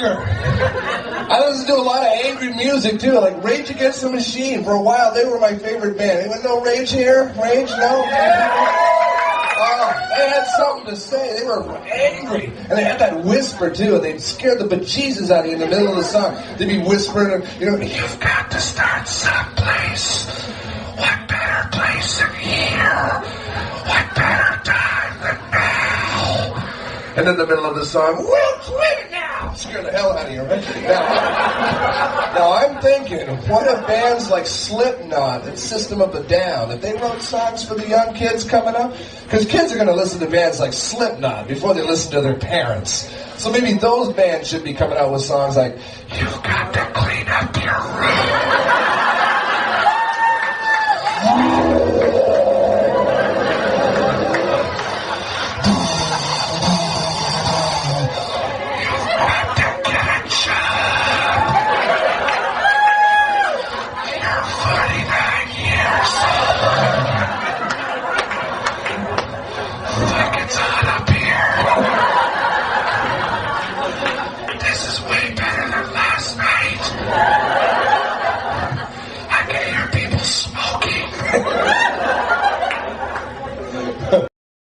anger. I listen to a lot of angry music too, like Rage Against the Machine. For a while, they were my favorite band. Anyone know Rage here? Rage? No? They had something to say. They were angry. And they had that whisper too. And they'd scare the bejesus out of you in the middle of the song. They'd be whispering, you've got to start someplace. What better place than here? What better time than now? And in the middle of the song, we'll quit it now! Scare the hell out of you, right? Now I'm thinking, what if bands like Slipknot and System of a Down, if they wrote songs for the young kids coming up? Because kids are going to listen to bands like Slipknot before they listen to their parents. So maybe those bands should be coming out with songs like, you've got to clean up your room.